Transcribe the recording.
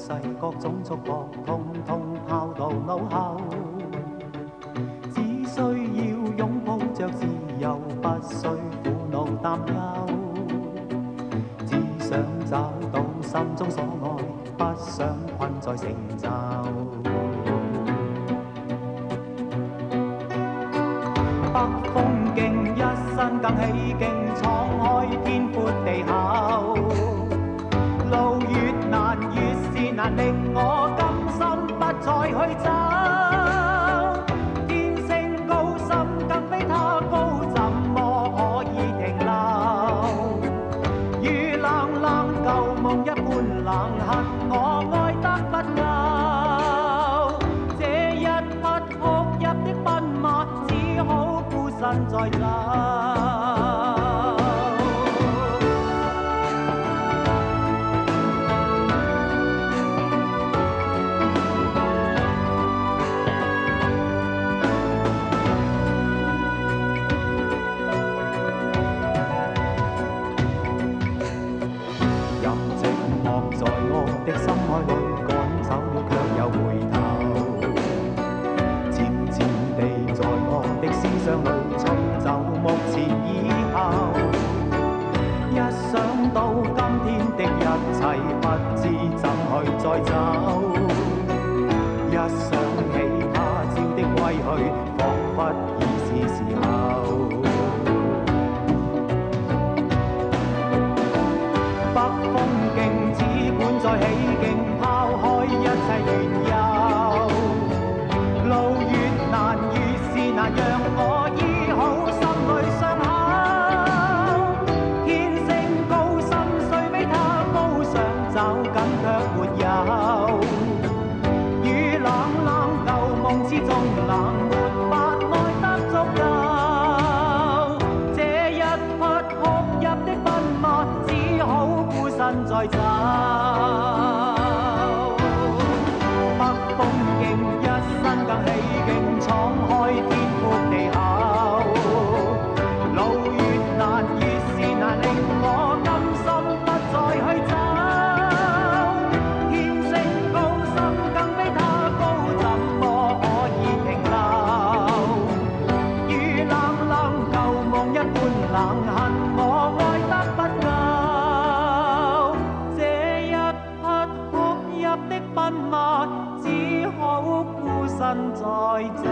世各種束縛，通通拋到腦後。只需要擁抱着自由，不需苦惱擔憂。只想找到心中所愛，不想困在成就。北風勁，一身更起勁，闖開天闊地厚。路越難，越是難，令我甘心不再去走。天升高深，更比他高，怎麼可以停留？如冷冷舊夢一般冷，恨我愛得不夠。這一匹哭泣的奔馬，只好孤身再走。的心海裏趕走了，卻又回頭。漸漸地，在我的思想裏尋找目前以後。一想到今天的一切，不知怎去再走。一想起他朝的歸去，彷彿已是時候。北風勁，只管再起勁，拋開一切緣由。路越難，越是難，讓我醫好心裏傷口。天升高深，雖比他高，想找緊卻沒有。如冷冷舊夢之中冷，沒法愛得足夠。這一匹哭泣的奔馬，只好孤身再走。北風勁，一身更起勁，闖開天闊地厚。路越難，越是難，令我甘心不再去走。天升高深，更比他高，怎麼可以停留？如冷冷舊夢一般冷，恨我愛得不夠。這一匹哭泣的奔馬，只好孤身再走。